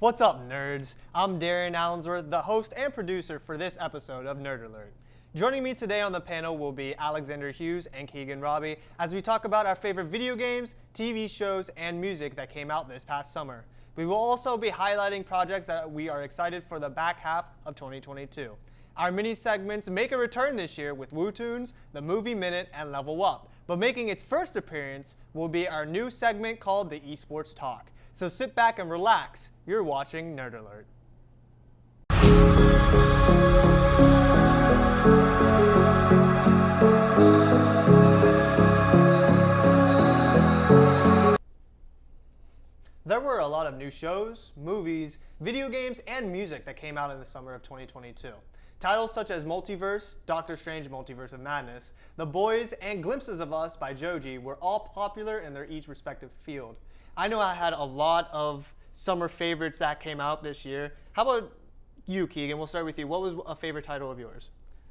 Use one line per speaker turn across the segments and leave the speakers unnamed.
What's up, nerds? I'm Darren Allensworth, the host and producer for this episode of Nerd Alert. Joining me today on the panel will be Alexander Hughes and Keegan Robbie as we talk about our favorite video games, TV shows, and music that came out this past summer. We will also be highlighting projects that we are excited for the back half of 2022. Our mini segments make a return this year with Woo Tunes, the Movie Minute, and Level Up. But making its first appearance will be our new segment called the Esports Talk. So sit back and relax. You're watching Nerd Alert. There were a lot of new shows, movies, video games, and music that came out in the summer of 2022. Titles such as Multiverse, Doctor Strange Multiverse of Madness, The Boys, and Glimpses of Us by Joji were all popular in their each respective field. I know I had a lot of summer favorites that came out this year. How about you, Keegan? We'll start with you. What was a favorite title of yours?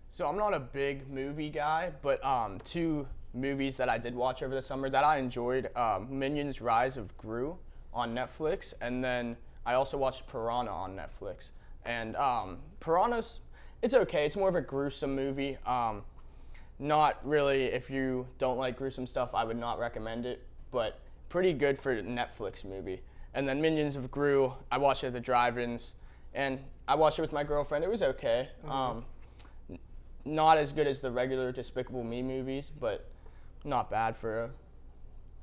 So I'm not a big movie guy, but two movies that I did watch over the summer that I enjoyed, Minions Rise of Gru on Netflix, and then I also watched Piranha on Netflix. And Piranha's, it's okay. It's more of a gruesome movie. Not really, if you don't like gruesome stuff, I would not recommend it, but pretty good for a Netflix movie. And then Minions of Gru, I watched it at the drive-ins, and I watched it with my girlfriend. It was okay. Mm-hmm. Not as good as the regular Despicable Me movies, but not bad for a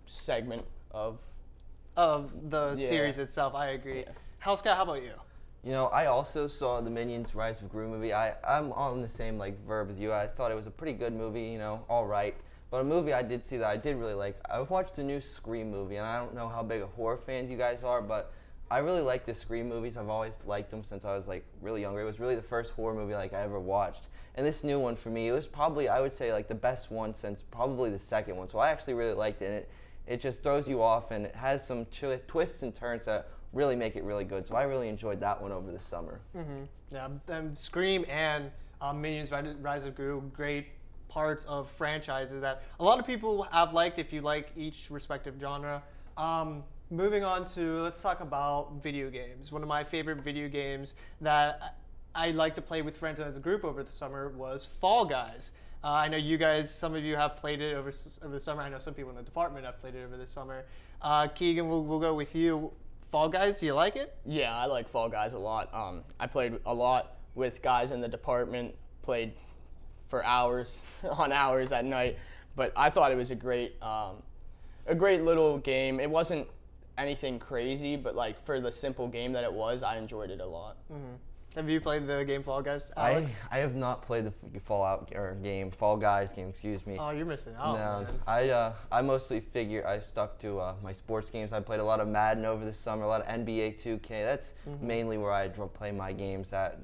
segment of
the series itself. I agree. Yeah. Scott, how about you?
You know, I also saw the Minions Rise of Gru movie. I'm on the same verb as you. I thought it was a pretty good movie, all right. But a movie I did see that I did really like, I watched the new Scream movie, and I don't know how big of horror fans you guys are, but I really like the Scream movies. I've always liked them since I was really younger. It was really the first horror movie I ever watched. And this new one for me, it was probably, I would say, the best one since probably the second one. So I actually really liked it. And it just throws you off, and it has some twists and turns that really make it really good. So I really enjoyed that one over the summer.
Mm-hmm. Yeah, Scream and Minions Rise of Gru, great parts of franchises that a lot of people have liked if you like each respective genre. Moving on to, let's talk about video games. One of my favorite video games that I like to play with friends and as a group over the summer was Fall Guys. I know you guys, some of you have played it over the summer. I know some people in the department have played it over the summer. Keegan, we'll go with you. Fall Guys, do you like it?
Yeah, I like Fall Guys a lot. I played a lot with guys in the department, played for hours on hours at night, but I thought it was a great little game. It wasn't anything crazy, but for the simple game that it was, I enjoyed it a lot. Mm-hmm.
Have you played the game Fall Guys, Alex?
I have not played the Fall Guys game, excuse me.
Oh, you're missing out,
no,
man.
I mostly I stuck to my sports games. I played a lot of Madden over the summer, a lot of NBA 2K. That's mainly where I play my games at.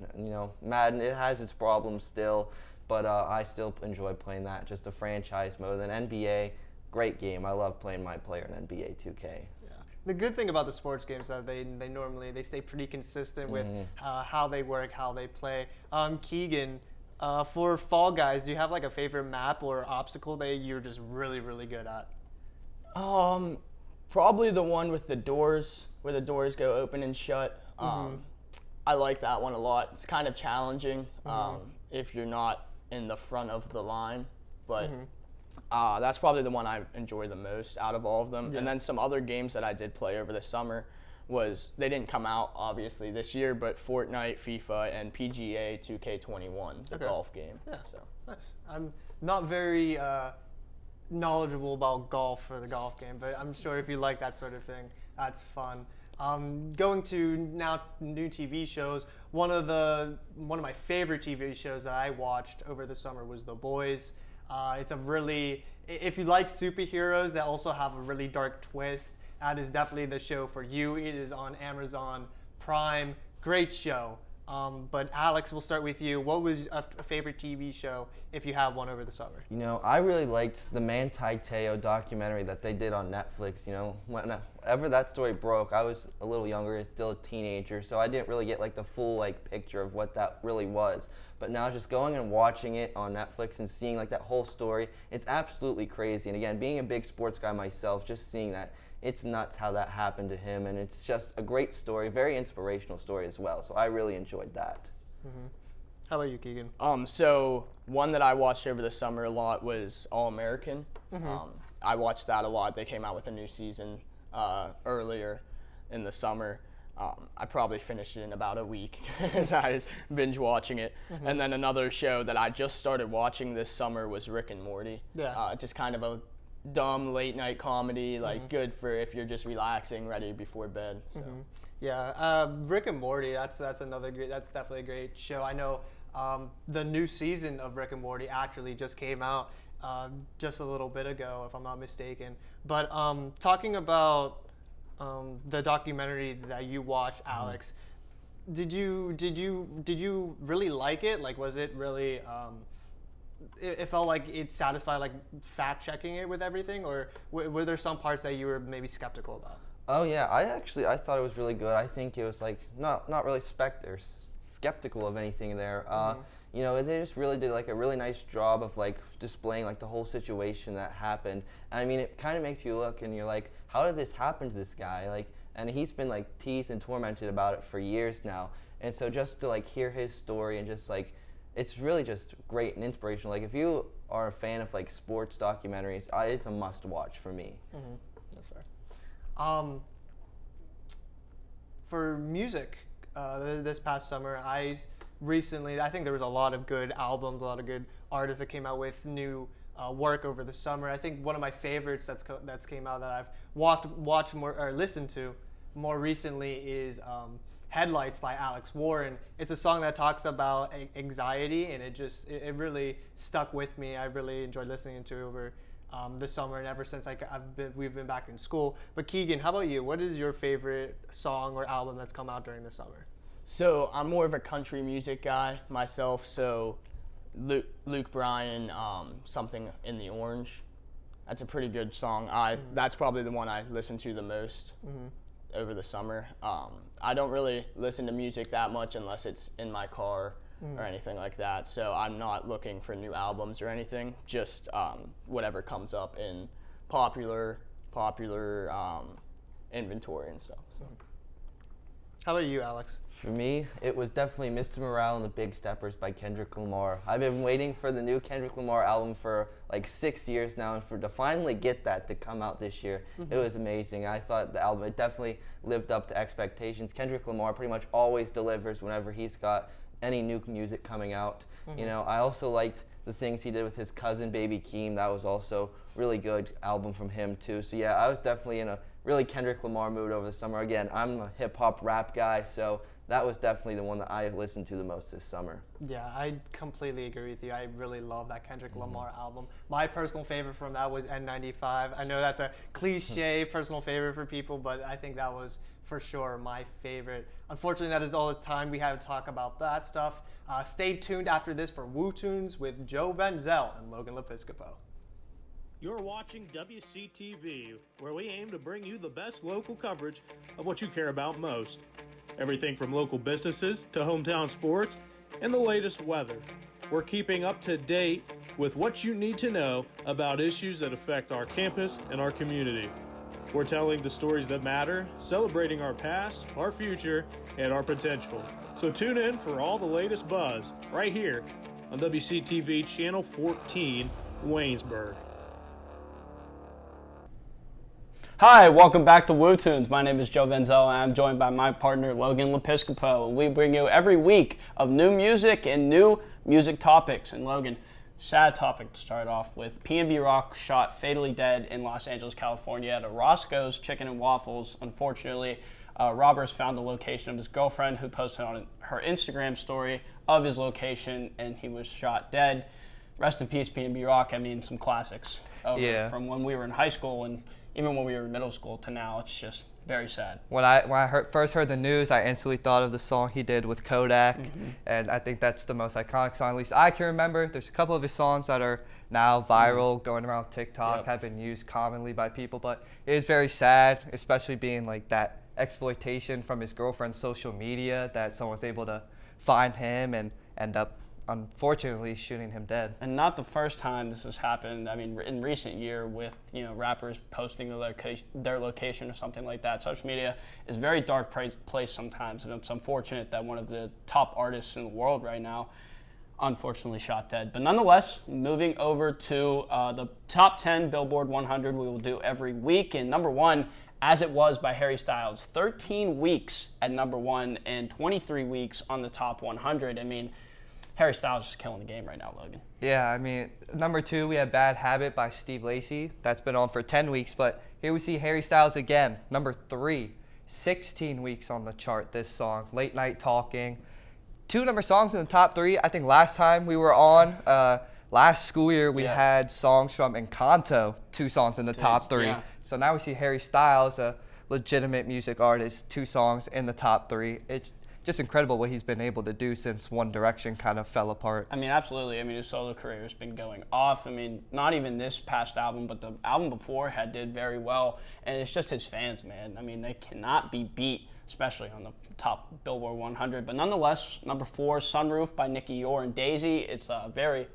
Madden, it has its problems still, but I still enjoy playing that, just the franchise mode. And NBA, great game. I love playing my player in NBA 2K.
The good thing about the sports games is that they stay pretty consistent with how they work, how they play. Keegan, for Fall Guys, do you have a favorite map or obstacle that you're just really, really good at?
Probably the one with the doors, where the doors go open and shut. I like that one a lot. It's kind of challenging if you're not in the front of the line, but that's probably the one I enjoy the most out of all of them. Yeah. And then some other games that I did play over the summer they didn't come out obviously this year, but Fortnite, FIFA, and PGA 2K21, the golf game.
Yeah, so nice. I'm not very knowledgeable about golf or the golf game, but I'm sure if you like that sort of thing, that's fun. Going to now new TV shows. One of my favorite TV shows that I watched over the summer was The Boys. It's if you like superheroes that also have a really dark twist, that is definitely the show for you. It is on Amazon Prime. Great show. But Alex, we'll start with you. What was a favorite TV show, if you have one, over the summer?
I really liked the Manti Te'o documentary that they did on Netflix. Whenever that story broke, I was a little younger, still a teenager, so I didn't really get the full picture of what that really was. But now just going and watching it on Netflix and seeing that whole story, it's absolutely crazy. And again, being a big sports guy myself, just seeing that, it's nuts how that happened to him, and it's just a great story, very inspirational story as well. So I really enjoyed that.
How about you, Keegan?
So one that I watched over the summer a lot was All American. I watched that a lot. They came out with a new season earlier in the summer. I probably finished it in about a week as I was binge watching it. And then another show that I just started watching this summer was Rick and Morty.
Yeah.
Just kind of a dumb late night comedy, like good for if you're just relaxing, ready before bed. So.
Yeah, Rick and Morty. That's another great. That's definitely a great show. I know the new season of Rick and Morty actually just came out just a little bit ago, if I'm not mistaken. But talking about the documentary that you watched, Alex, did you really like it? Like, was it really? It felt like it satisfied, like fact checking it with everything, or were there some parts that you were maybe skeptical about?
Oh yeah, I thought it was really good. I think it was like not really skeptical of anything there. You know, they just really did like a really nice job of like displaying like the whole situation that happened. And I mean, it kind of makes you look and you're like, how did this happen to this guy? Like, and he's been like teased and tormented about it for years now. And so just to like hear his story and just like, it's really just great and inspirational. Like if you are a fan of like sports documentaries, it's a must watch for me.
That's fair. For music, this past summer, I think there was a lot of good albums, a lot of good artists that came out with new work over the summer. I think one of my favorites that's came out that I've watched more or listened to more recently is Headlights by Alex Warren. It's a song that talks about anxiety, and it really stuck with me. I really enjoyed listening to it over this summer, and ever since we've been back in school. But Keegan, how about you? What is your favorite song or album that's come out during the summer?
So I'm more of a country music guy myself. So Luke Bryan, Something in the Orange. That's a pretty good song. That's probably the one I listen to the most over the summer. I don't really listen to music that much unless it's in my car or anything like that. So I'm not looking for new albums or anything. Just whatever comes up in popular inventory and stuff. So.
How about you, Alex?
For me, it was definitely Mr. Morale and the Big Steppers by Kendrick Lamar. I've been waiting for the new Kendrick Lamar album for like 6 years now, and to finally get that to come out this year, it was amazing. I thought the album, it definitely lived up to expectations. Kendrick Lamar pretty much always delivers whenever he's got any new music coming out. You know, I also liked the things he did with his cousin Baby Keem. That was also really good album from him too. So yeah, I was definitely in a really Kendrick Lamar mood over the summer. Again, I'm a hip hop rap guy, so that was definitely the one that I listened to the most this summer.
Yeah, I completely agree with you. I really love that Kendrick Lamar album. My personal favorite from that was N95. I know that's a cliche personal favorite for people, but I think that was for sure my favorite. Unfortunately, that is all the time we have to talk about that stuff. Stay tuned after this for Woo Tunes with Joe Venzel and Logan Lepiscopo.
You're watching WCTV, where we aim to bring you the best local coverage of what you care about most. Everything from local businesses to hometown sports and the latest weather. We're keeping up to date with what you need to know about issues that affect our campus and our community. We're telling the stories that matter, celebrating our past, our future, and our potential. So tune in for all the latest buzz right here on WCTV Channel 14, Waynesburg.
Hi, welcome back to Woo Tunes. My name is Joe Venzel, and I'm joined by my partner, Logan Lepiscopo. And we bring you every week of new music and new music topics. And Logan, sad topic to start off with. PNB Rock shot fatally dead in Los Angeles, California at a Roscoe's Chicken and Waffles. Unfortunately, robbers found the location of his girlfriend, who posted on her Instagram story of his location, and he was shot dead. Rest in peace, PNB Rock. I mean, some classics from when we were in high school and even when we were in middle school to now. It's just very sad.
When I first heard the news, I instantly thought of the song he did with Kodak, and I think that's the most iconic song, at least I can remember. There's a couple of his songs that are now viral, going around TikTok, have been used commonly by people, but it is very sad, especially being like that exploitation from his girlfriend's social media, that someone was able to find him and end up unfortunately shooting him dead.
And not the first time this has happened. I mean, in recent year with, rappers posting their location or something like that. Social media is a very dark place sometimes, and it's unfortunate that one of the top artists in the world right now unfortunately shot dead. But nonetheless, moving over to the top 10 Billboard 100 we will do every week. And number 1, As It Was by Harry Styles. 13 weeks at number 1 and 23 weeks on the top 100. I mean, Harry Styles is killing the game right now, Logan.
Yeah, I mean, number 2, we have Bad Habit by Steve Lacy. That's been on for 10 weeks, but here we see Harry Styles again. Number 3, 16 weeks on the chart, this song, Late Night Talking. 2 number songs in the top 3. I think last time we were on, last school year, we had songs from Encanto, 2 songs in the top 3.
Yeah.
So now we see Harry Styles, a legitimate music artist, 2 songs in the top 3. It's just incredible what he's been able to do since One Direction kind of fell apart.
I mean, absolutely. I mean, his solo career has been going off. I mean, not even this past album, but the album before did very well. And it's just his fans, man. I mean, they cannot be beat, especially on the top Billboard 100. But nonetheless, number 4, Sunroof by Nicki Yor and Daisy. It's a very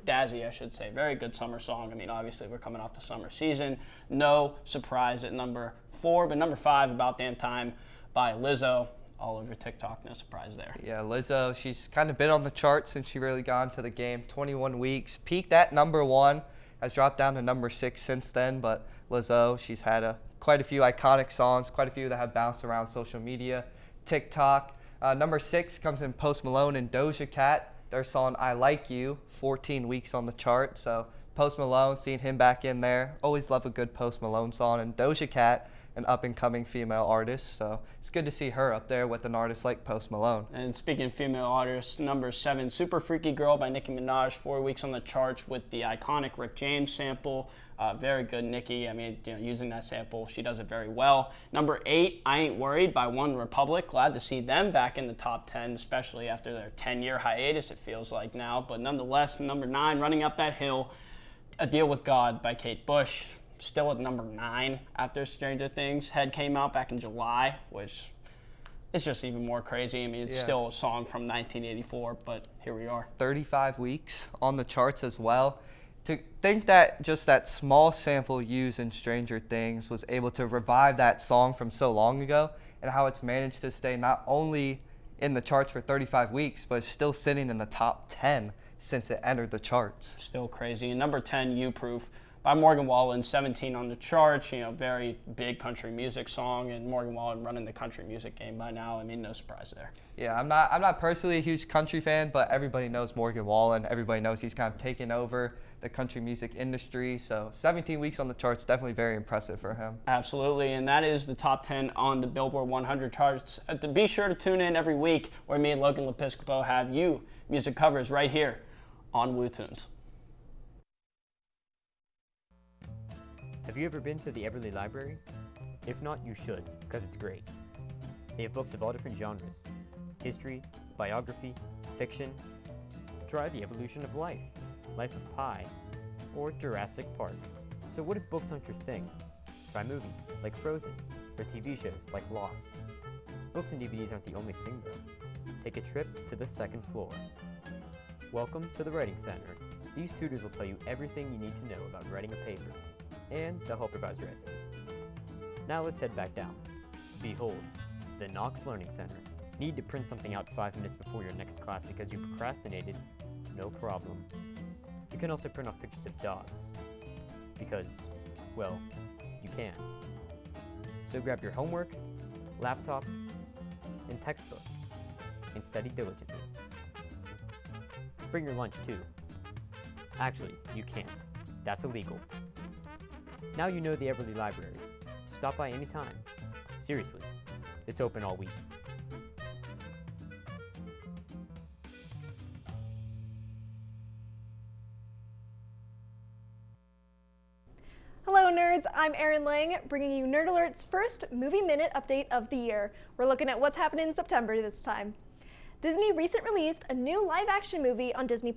good summer song. I mean, obviously, we're coming off the summer season. No surprise at number 4. But number 5, About Damn Time by Lizzo. All over TikTok, no surprise there.
Yeah, Lizzo, she's kind of been on the chart since she really got into the game. 21 weeks, peaked at number 1, has dropped down to number 6 since then. But Lizzo, she's had quite a few iconic songs, quite a few that have bounced around social media, TikTok. Number 6 comes in Post Malone and Doja Cat. Their song I Like You, 14 weeks on the chart. So Post Malone, seeing him back in there. Always love a good Post Malone song. And Doja Cat, an up-and-coming female artist, so it's good to see her up there with an artist like Post Malone.
And speaking of female artists, number 7, Super Freaky Girl by Nicki Minaj, 4 weeks on the charts with the iconic Rick James sample. Very good, Nicki. I mean, using that sample, she does it very well. Number 8, I Ain't Worried by One Republic. Glad to see them back in the top 10, especially after their 10-year hiatus, it feels like now. But nonetheless, number 9, Running Up That Hill, A Deal with God by Kate Bush. Still at number 9 after Stranger Things came out back in July, which is just even more crazy. I mean, it's still a song from 1984, but here we are.
35 weeks on the charts as well. To think that just that small sample used in Stranger Things was able to revive that song from so long ago, and how it's managed to stay not only in the charts for 35 weeks, but it's still sitting in the top 10 since it entered the charts.
Still crazy. And number 10, You Proof by Morgan Wallen, 17 on the charts. Very big country music song, and Morgan Wallen running the country music game by now. I mean, no surprise there.
Yeah, I'm not personally a huge country fan, but everybody knows Morgan Wallen. Everybody knows he's kind of taken over the country music industry. So 17 weeks on the charts, definitely very impressive for him.
Absolutely, and that is the top 10 on the Billboard 100 charts. To be sure to tune in every week where me and Logan Lepiscopo have you music covers right here on WooTunes.
Have you ever been to the Everly Library? If not, you should, because it's great. They have books of all different genres: history, biography, fiction. Try The Evolution of Life, Life of Pi, or Jurassic Park. So what if books aren't your thing? Try movies, like Frozen, or TV shows, like Lost. Books and DVDs aren't the only thing, though. Take a trip to the second floor. Welcome to the Writing Center. These tutors will tell you everything you need to know about writing a paper, and they'll help revise your essays. Now let's head back down. Behold, the Knox Learning Center. Need to print something out 5 minutes before your next class because you procrastinated? No problem. You can also print off pictures of dogs. Because, well, you can. So grab your homework, laptop, and textbook, and study diligently. Bring your lunch too. Actually, you can't. That's illegal. Now you know the Everly Library. Stop by anytime. Seriously, it's open all week.
Hello nerds, I'm Erin Lang, bringing you Nerd Alert's first Movie Minute update of the year. We're looking at what's happening in September this time. Disney recently released a new live-action movie on Disney+,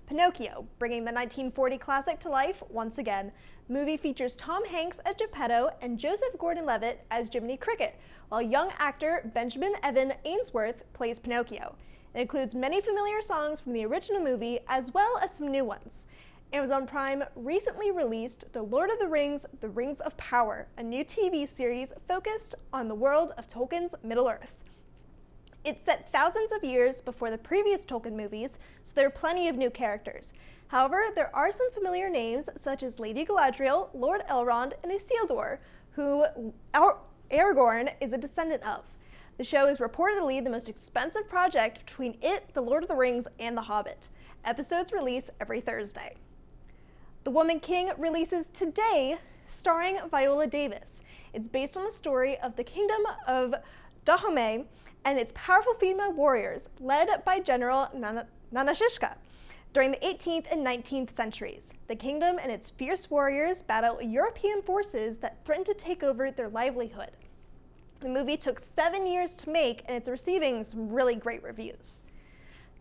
Pinocchio, bringing the 1940 classic to life once again. The movie features Tom Hanks as Geppetto and Joseph Gordon-Levitt as Jiminy Cricket, while young actor Benjamin Evan Ainsworth plays Pinocchio. It includes many familiar songs from the original movie as well as some new ones. Amazon Prime recently released The Lord of the Rings: The Rings of Power, a new TV series focused on the world of Tolkien's Middle-earth. It's set thousands of years before the previous Tolkien movies, so there are plenty of new characters. However, there are some familiar names such as Lady Galadriel, Lord Elrond, and Isildur, who Aragorn is a descendant of. The show is reportedly the most expensive project between it, The Lord of the Rings, and The Hobbit. Episodes release every Thursday. The Woman King releases today, starring Viola Davis. It's based on the story of the Kingdom of Dahomey and its powerful female warriors, led by General Nanashishka. During the 18th and 19th centuries, the kingdom and its fierce warriors battle European forces that threaten to take over their livelihood. The movie took 7 years to make, and it's receiving some really great reviews.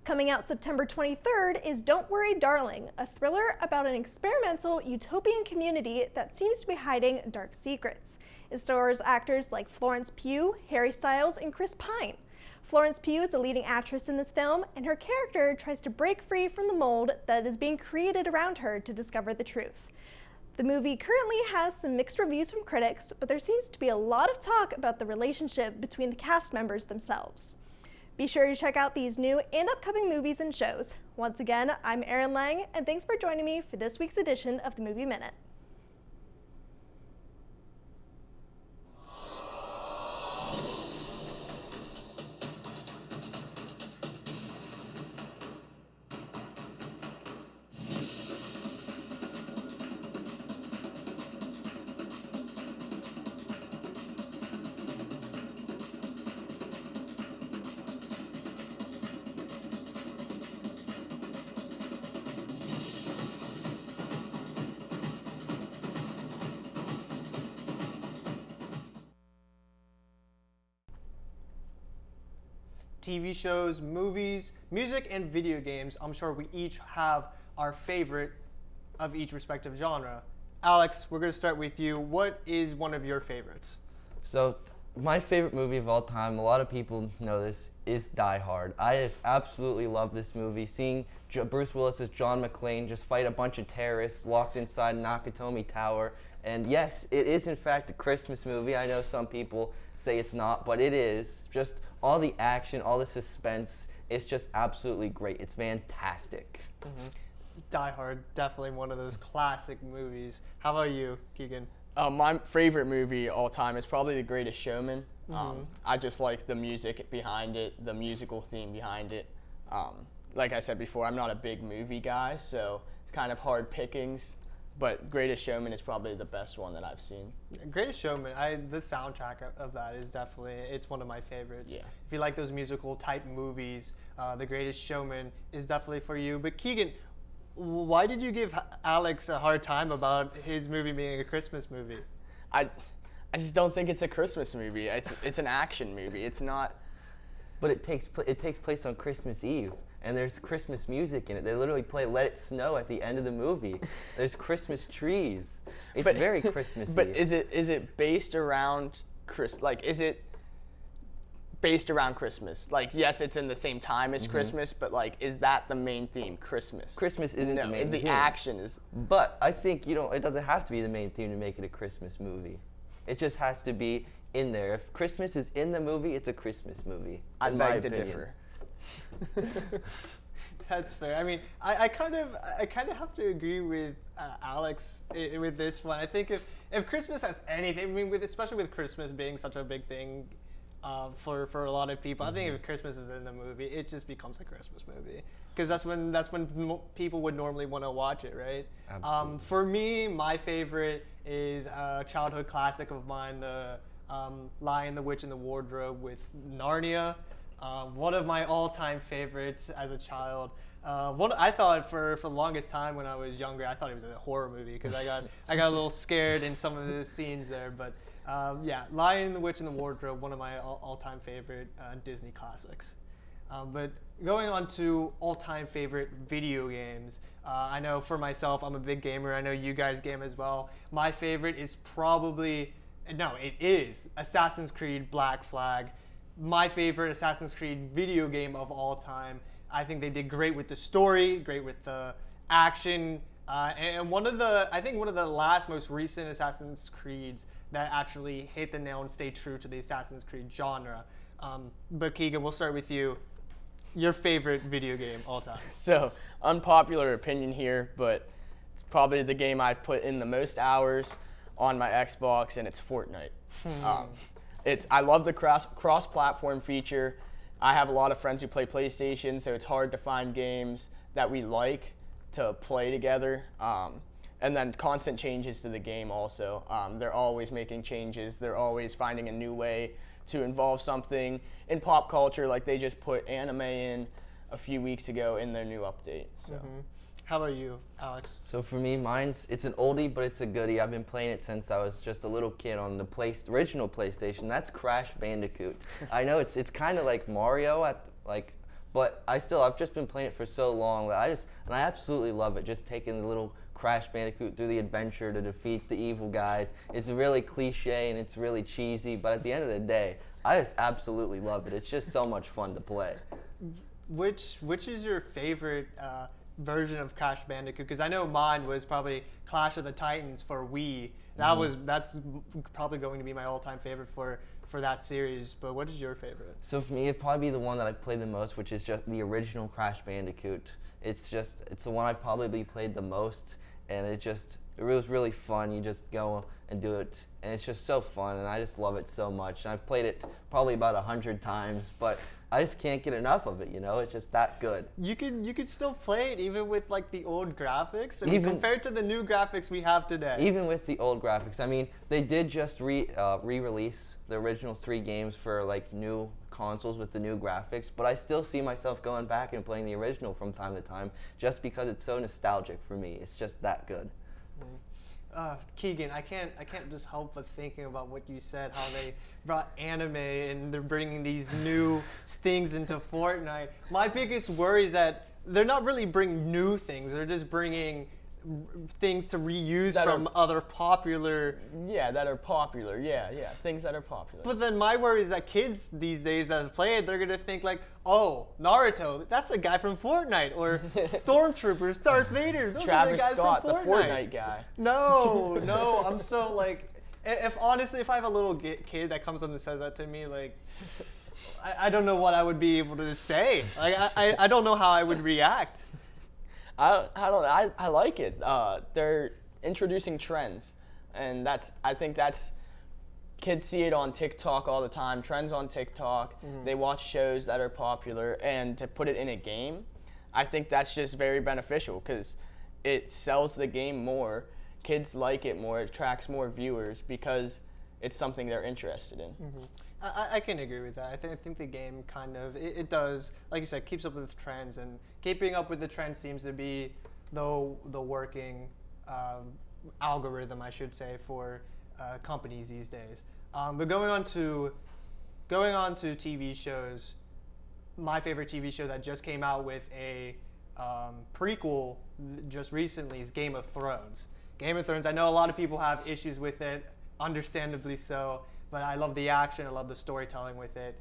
Coming out September 23rd is Don't Worry, Darling, a thriller about an experimental utopian community that seems to be hiding dark secrets. It stars actors like Florence Pugh, Harry Styles, and Chris Pine. Florence Pugh is the leading actress in this film, and her character tries to break free from the mold that is being created around her to discover the truth. The movie currently has some mixed reviews from critics, but there seems to be a lot of talk about the relationship between the cast members themselves. Be sure to check out these new and upcoming movies and shows. Once again, I'm Erin Lang, and thanks for joining me for this week's edition of the Movie Minute.
TV shows, movies, music, and video games. I'm sure we each have our favorite of each respective genre. Alex, we're going to start with you. What is one of your favorites?
So, my favorite movie of all time, a lot of people know this, is Die Hard. I just absolutely love this movie. Seeing Bruce Willis as John McClane just fight a bunch of terrorists locked inside Nakatomi Tower. And yes, it is in fact a Christmas movie. I know some people say it's not, but it is. Just all the action, all the suspense, it's just absolutely great. It's fantastic.
Mm-hmm. Die Hard, definitely one of those classic movies. How about you, Keegan?
My favorite movie all time is probably The Greatest Showman. I just like the music behind it, the musical theme behind it. Like I said before, I'm not a big movie guy, so it's kind of hard pickings. But Greatest Showman is probably the best one that I've seen.
Greatest Showman, the soundtrack of that is definitely, it's one of my favorites.
Yeah.
If you like those musical type movies, The Greatest Showman is definitely for you. But Keegan, why did you give Alex a hard time about his movie being a Christmas movie?
I just don't think it's a Christmas movie. It's an action movie. It's not.
But it takes place on Christmas Eve. And there's Christmas music in it. They literally play Let It Snow at the end of the movie. There's Christmas trees. It's very Christmassy.
But is it based around is it based around Christmas? Like, yes, it's in the same time as Christmas, but like, is that the main theme, Christmas?
Christmas isn't the main theme.
The action is.
But I think it doesn't have to be the main theme to make it a Christmas movie. It just has to be in there. If Christmas is in the movie, it's a Christmas movie.
I'd beg to differ.
That's fair. I mean, I kind of have to agree with Alex with this one. I think if Christmas has anything, I mean, especially with Christmas being such a big thing for a lot of people, I think if Christmas is in the movie, it just becomes a Christmas movie because that's when people would normally want to watch it, right?
Absolutely.
For me, my favorite is a childhood classic of mine, the Lion, the Witch, and the Wardrobe with Narnia. One of my all-time favorites as a child. I thought for the longest time when I was younger, I thought it was a horror movie because I got a little scared in some of the scenes there. But yeah, Lion, the Witch, and the Wardrobe, one of my all-time favorite Disney classics. But going on to all-time favorite video games, I know for myself, I'm a big gamer. I know you guys game as well. My favorite is it is Assassin's Creed Black Flag. my favorite Assassin's Creed video game of all time. I think they did great with the story, great with the action, and one of the last most recent Assassin's Creeds that actually hit the nail and stayed true to the Assassin's Creed genre. But Keegan, we'll start with you. Your favorite video game all time?
So, unpopular opinion here, but it's probably the game I've put in the most hours on my Xbox, and it's Fortnite. I love the cross-platform feature. I have a lot of friends who play PlayStation, so it's hard to find games that we like to play together. And then constant changes to the game also. They're always making changes. They're always finding a new way to involve something in pop culture, like they just put anime in a few weeks ago in their new update. So.
How about you, Alex?
So for me, it's an oldie, but it's a goodie. I've been playing it since I was just a little kid on the original PlayStation. That's Crash Bandicoot. I know it's kind of like Mario but I've just been playing it for so long that I absolutely love it. Just taking the little Crash Bandicoot through the adventure to defeat the evil guys. It's really cliche and it's really cheesy, but at the end of the day, I just absolutely love it. It's just so much fun to play.
Which is your favorite version of Crash Bandicoot? Because I know mine was probably Clash of the Titans for Wii. That's probably going to be my all-time favorite for that series. But what is your favorite?
So for me, it'd probably be the one that I've played the most, which is just the original Crash Bandicoot. It's the one I've probably played the most, and it was really fun. You just go and do it, and it's just so fun, and I just love it so much. And I've played it probably about 100 times, but I just can't get enough of it, It's just that good.
You could still play it even with like the old graphics. I mean, compared to the new graphics we have today.
Even with the old graphics. I mean, they did just re-release the original 3 games for like new consoles with the new graphics, but I still see myself going back and playing the original from time to time just because it's so nostalgic for me. It's just that good.
Keegan, I can't just help but thinking about what you said, how they brought anime and they're bringing these new things into Fortnite. My biggest worry is that they're not really bringing new things. They're just bringing things to reuse from other popular.
Yeah, that are popular. Yeah, things that are popular.
But then my worry is that kids these days that play it, they're gonna think like, oh, Naruto, that's the guy from Fortnite, or Stormtroopers, Darth Vader, those are the
Travis
guys
Scott,
from
the Fortnite guy.
No, I'm so like, if I have a little kid that comes up and says that to me, like, I don't know what I would be able to say. Like, I don't know how I would react.
I like it. They're introducing trends, and I think that's kids see it on TikTok all the time. Trends on TikTok. They watch shows that are popular, and to put it in a game, I think that's just very beneficial because it sells the game more. Kids like it more. It attracts more viewers because it's something they're interested in.
I can agree with that. I think the game kind of, it does, like you said, keeps up with trends, and keeping up with the trends seems to be the working algorithm, I should say, for companies these days. But going on to TV shows, my favorite TV show that just came out with a prequel just recently is Game of Thrones. Game of Thrones, I know a lot of people have issues with it, understandably so, but I love the action, I love the storytelling with it.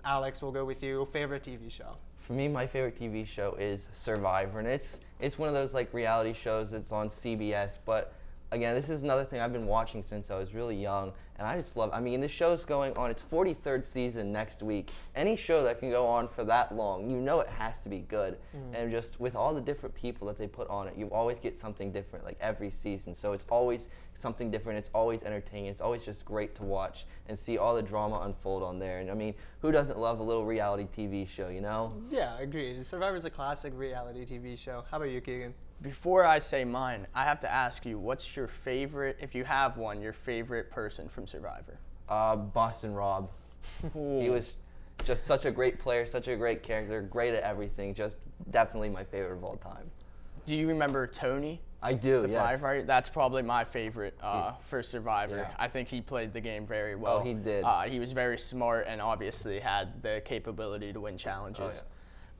Alex, we'll go with you. Favorite TV show?
For me, my favorite TV show is Survivor, and it's one of those like reality shows that's on CBS, but again, this is another thing I've been watching since I was really young, and I just love it. I mean, this show's going on its 43rd season next week. Any show that can go on for that long, it has to be good. And just with all the different people that they put on it, you always get something different like every season. So it's always something different. It's always entertaining. It's always just great to watch and see all the drama unfold on there. And I mean, who doesn't love a little reality TV show,
Yeah, agreed. Survivor's a classic reality TV show. How about you, Keegan?
Before I say mine, I have to ask you, what's your favorite, if you have one, your favorite person from Survivor?
Boston Rob. He was just such a great player, such a great character, great at everything. Just definitely my favorite of all time.
Do you remember Tony?
I do,
the
yes.
firefighter? That's probably my favorite for Survivor.
Yeah.
I think he played the game very well.
Oh, he did.
He was very smart and obviously had the capability to win challenges.
Oh, yeah.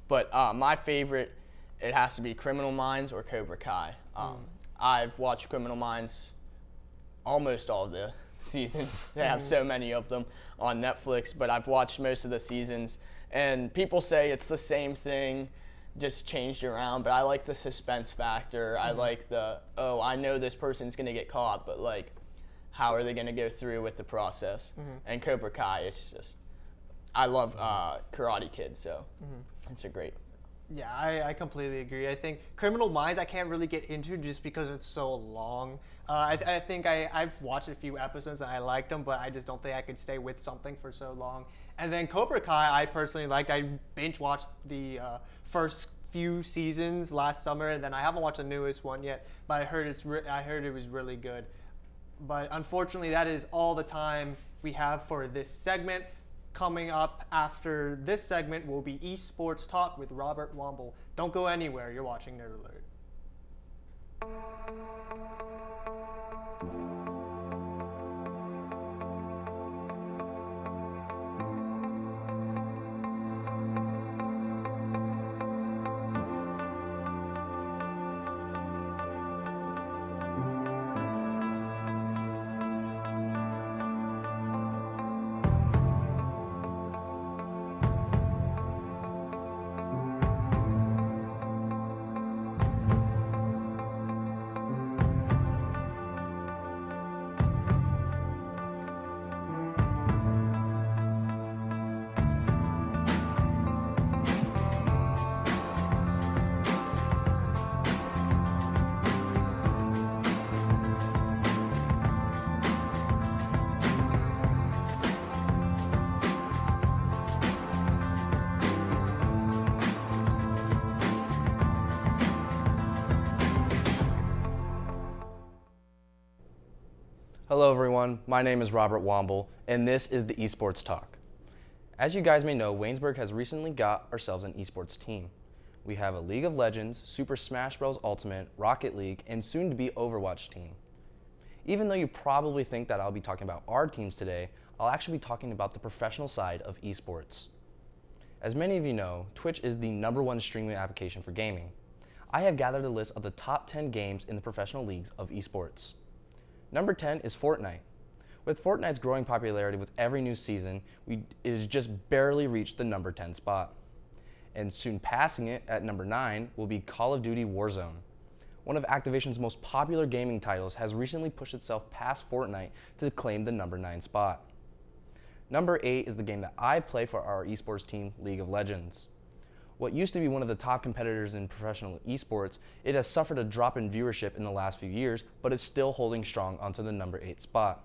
But my favorite, it has to be Criminal Minds or Cobra Kai. I've watched Criminal Minds almost all of the seasons. They have so many of them on Netflix, but I've watched most of the seasons, and people say it's the same thing, just changed around, but I like the suspense factor. I like I know this person's going to get caught, but like, how are they going to go through with the process? And Cobra Kai, it's just, I love Karate Kid, so it's a great.
Yeah, I completely agree. I think Criminal Minds I can't really get into just because it's so long. I think I've watched a few episodes and I liked them, but I just don't think I could stay with something for so long. And then Cobra Kai I personally liked. I binge watched the first few seasons last summer, and then I haven't watched the newest one yet, but I heard it was really good. But unfortunately, that is all the time we have for this segment. Coming up after this segment will be Esports Talk with Robert Womble. Don't go anywhere. You're watching Nerd Alert.
Hello everyone, my name is Robert Womble, and this is the Esports Talk. As you guys may know, Waynesburg has recently got ourselves an esports team. We have a League of Legends, Super Smash Bros. Ultimate, Rocket League, and soon to be Overwatch team. Even though you probably think that I'll be talking about our teams today, I'll actually be talking about the professional side of esports. As many of you know, Twitch is the #1 streaming application for gaming. I have gathered a list of the top 10 games in the professional leagues of esports. Number 10 is Fortnite. With Fortnite's growing popularity with every new season, it has just barely reached the number 10 spot. And soon passing it at number 9 will be Call of Duty Warzone. One of Activision's most popular gaming titles has recently pushed itself past Fortnite to claim the number 9 spot. Number 8 is the game that I play for our esports team, League of Legends. What used to be one of the top competitors in professional esports, it has suffered a drop in viewership in the last few years, but is still holding strong onto the number 8 spot.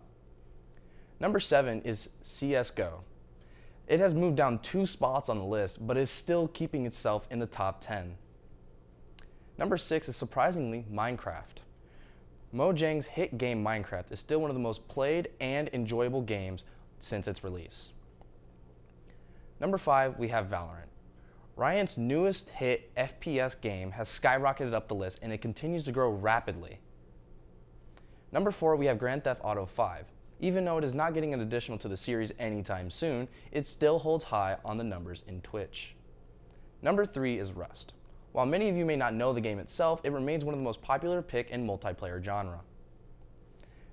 Number 7 is CSGO. It has moved down 2 spots on the list, but is still keeping itself in the top 10. Number 6 is surprisingly Minecraft. Mojang's hit game Minecraft is still one of the most played and enjoyable games since its release. Number 5, we have Valorant. Riot's newest hit FPS game has skyrocketed up the list and it continues to grow rapidly. Number 4, we have Grand Theft Auto 5. Even though it is not getting an additional to the series anytime soon, it still holds high on the numbers in Twitch. Number 3 is Rust. While many of you may not know the game itself, it remains one of the most popular pick in multiplayer genre.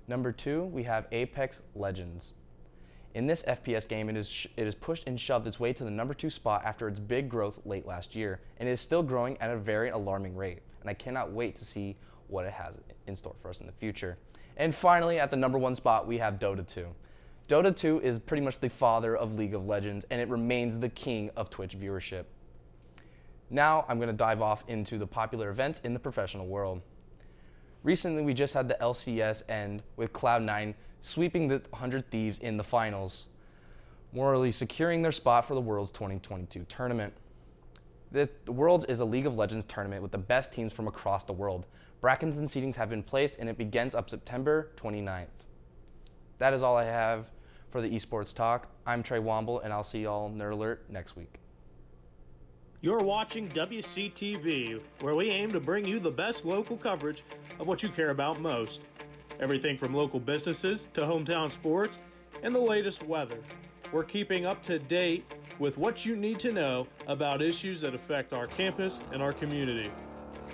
Number 2, we have Apex Legends. In this FPS game, it is pushed and shoved its way to the number 2 spot after its big growth late last year, and it is still growing at a very alarming rate, and I cannot wait to see what it has in store for us in the future. And finally, at the number 1 spot, we have Dota 2. Dota 2 is pretty much the father of League of Legends, and it remains the king of Twitch viewership. Now, I'm going to dive off into the popular events in the professional world. Recently, we just had the LCS end with Cloud9 sweeping the 100 Thieves in the finals, morally securing their spot for the Worlds 2022 tournament. The Worlds is a League of Legends tournament with the best teams from across the world. Brackets and seedings have been placed and it begins up September 29th. That is all I have for the Esports Talk. I'm Trey Womble and I'll see y'all Nerd Alert next week.
You're watching WCTV, where we aim to bring you the best local coverage of what you care about most. Everything from local businesses to hometown sports and the latest weather. We're keeping up to date with what you need to know about issues that affect our campus and our community.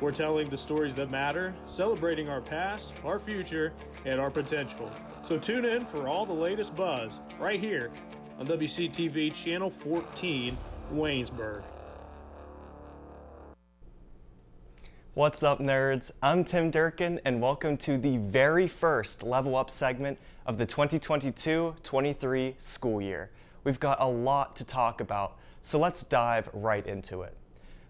We're telling the stories that matter, celebrating our past, our future, and our potential. So tune in for all the latest buzz right here on WCTV Channel 14, Waynesburg.
What's up, nerds? I'm Tim Durkin, and welcome to the very first Level Up segment of the 2022-23 school year. We've got a lot to talk about, so let's dive right into it.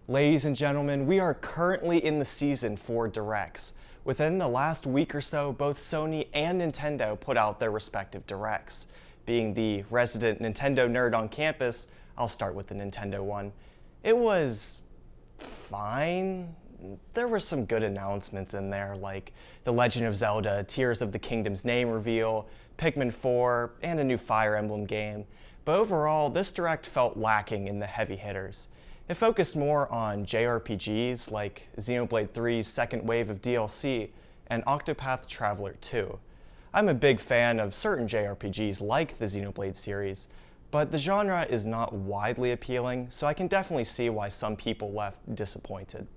Ladies and gentlemen, we are currently in the season for Directs. Within the last week or so, both Sony and Nintendo put out their respective Directs. Being the resident Nintendo nerd on campus, I'll start with the Nintendo one. It was fine. There were some good announcements in there, like The Legend of Zelda, Tears of the Kingdom's name reveal, Pikmin 4, and a new Fire Emblem game. But overall, this Direct felt lacking in the heavy hitters. It focused more on JRPGs like Xenoblade 3's second wave of DLC and Octopath Traveler 2. I'm a big fan of certain JRPGs like the Xenoblade series, but the genre is not widely appealing, so I can definitely see why some people left disappointed.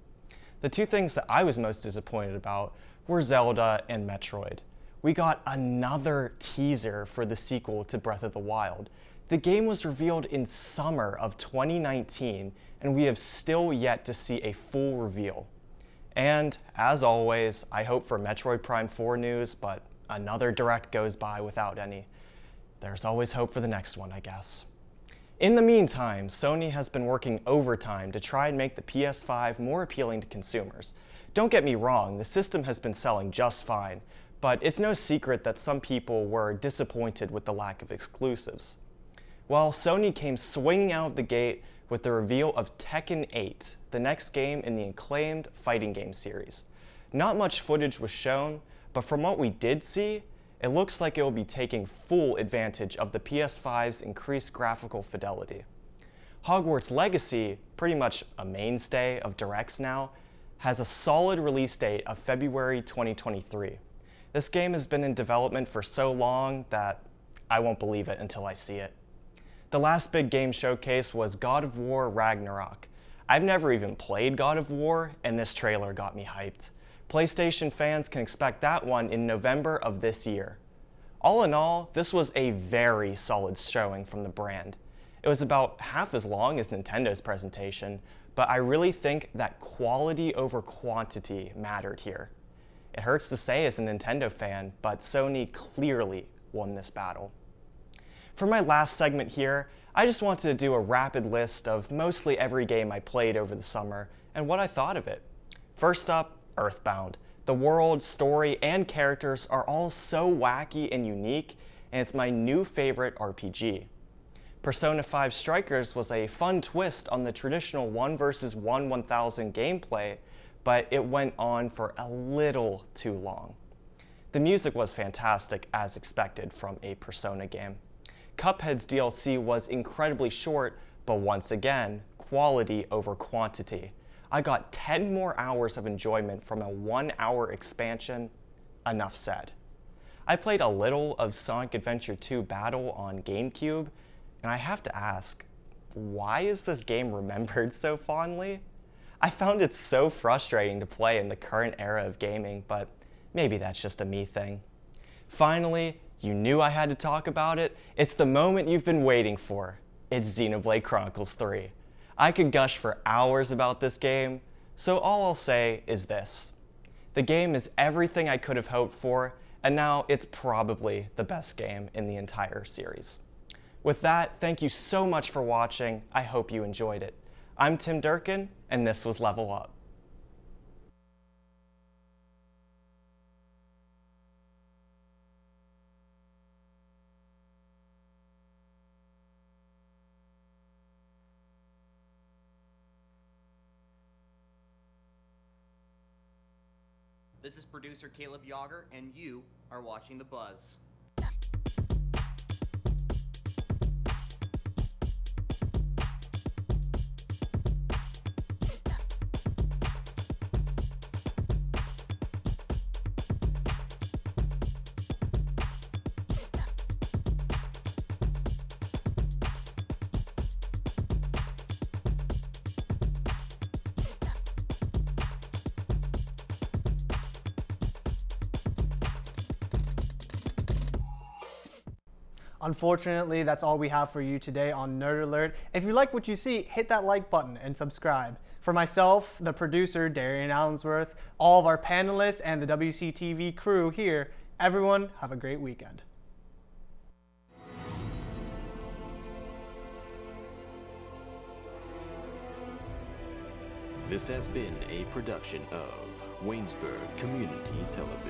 The two things that I was most disappointed about were Zelda and Metroid. We got another teaser for the sequel to Breath of the Wild. The game was revealed in summer of 2019, and we have still yet to see a full reveal. And, as always, I hope for Metroid Prime 4 news, but another Direct goes by without any. There's always hope for the next one, I guess. In the meantime, Sony has been working overtime to try and make the PS5 more appealing to consumers. Don't get me wrong, the system has been selling just fine, but it's no secret that some people were disappointed with the lack of exclusives. Well, Sony came swinging out of the gate with the reveal of Tekken 8, the next game in the acclaimed fighting game series. Not much footage was shown, but from what we did see, it looks like it will be taking full advantage of the PS5's increased graphical fidelity. Hogwarts Legacy, pretty much a mainstay of Directs now, has a solid release date of February 2023. This game has been in development for so long that I won't believe it until I see it. The last big game showcase was God of War Ragnarok. I've never even played God of War, and this trailer got me hyped. PlayStation fans can expect that one in November of this year. All in all, this was a very solid showing from the brand. It was about half as long as Nintendo's presentation, but I really think that quality over quantity mattered here. It hurts to say as a Nintendo fan, but Sony clearly won this battle. For my last segment here, I just wanted to do a rapid list of mostly every game I played over the summer and what I thought of it. First up, Earthbound. The world, story, and characters are all so wacky and unique, and it's my new favorite RPG. Persona 5 Strikers was a fun twist on the traditional 1 vs 1 1000 gameplay, but it went on for a little too long. The music was fantastic as expected from a Persona game. Cuphead's DLC was incredibly short, but once again, quality over quantity. I got 10 more hours of enjoyment from a 1-hour expansion. Enough said. I played a little of Sonic Adventure 2 Battle on GameCube, and I have to ask, why is this game remembered so fondly? I found it so frustrating to play in the current era of gaming, but maybe that's just a me thing. Finally, you knew I had to talk about it. It's the moment you've been waiting for. It's Xenoblade Chronicles 3. I could gush for hours about this game, so all I'll say is this. The game is everything I could have hoped for, and now it's probably the best game in the entire series. With that, thank you so much for watching. I hope you enjoyed it. I'm Tim Durkin, and this was Level Up.
This is producer Caleb Yager, and you are watching The Buzz.
Unfortunately, that's all we have for you today on Nerd Alert. If you like what you see, hit that like button and subscribe. For myself, the producer, Darian Allensworth, all of our panelists, and the WCTV crew here, everyone have a great weekend.
This has been a production of Waynesburg Community Television.